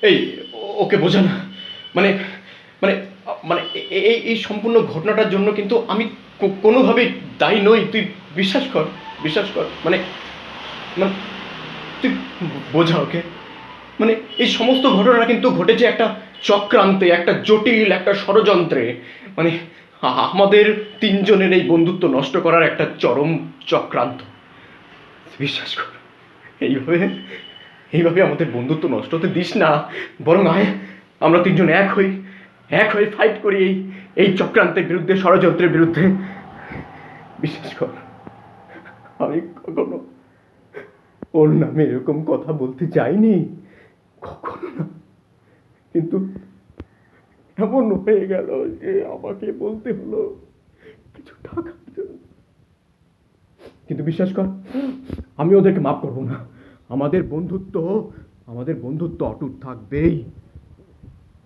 এই ওকে বোঝা না। মানে মানে মানে এই সম্পূর্ণ ঘটনাটার জন্য কিন্তু আমি কোনোভাবেই দায়ী নই। তুই বিশ্বাস কর, বিশ্বাস কর। মানে মানে তুই বোঝা ওকে। মানে এই সমস্ত ঘটনা কিন্তু ঘটেছে একটা চক্রান্তে, একটা জটিল একটা ষড়যন্ত্রে। মানে আমাদের তিনজনের এই বন্ধুত্ব নষ্ট করার একটা চরম চক্রান্ত। বিশ্বাস কর, এইভাবে এইভাবে আমাদের বন্ধুত্ব নষ্ট হতে দিস না। বরং আয় আমরা তিনজন এক হই, এক হয়ে ফাইট করি এই এই চক্রান্তের বিরুদ্ধে, ষড়যন্ত্রের বিরুদ্ধে। বিশ্বাস কর, আমি কখনো ওর নামে এরকম কথা বলতে চাইনি, কখনো না। কিন্তু এমন হয়ে গেল যে আমাকে বলতে হলো কিছু টাকার জন্য। কিন্তু বিশ্বাস কর, আমি ওদেরকে মাফ করবো না। আমাদের বন্ধুত্ব, আমাদের বন্ধুত্ব অটুট থাকবেই।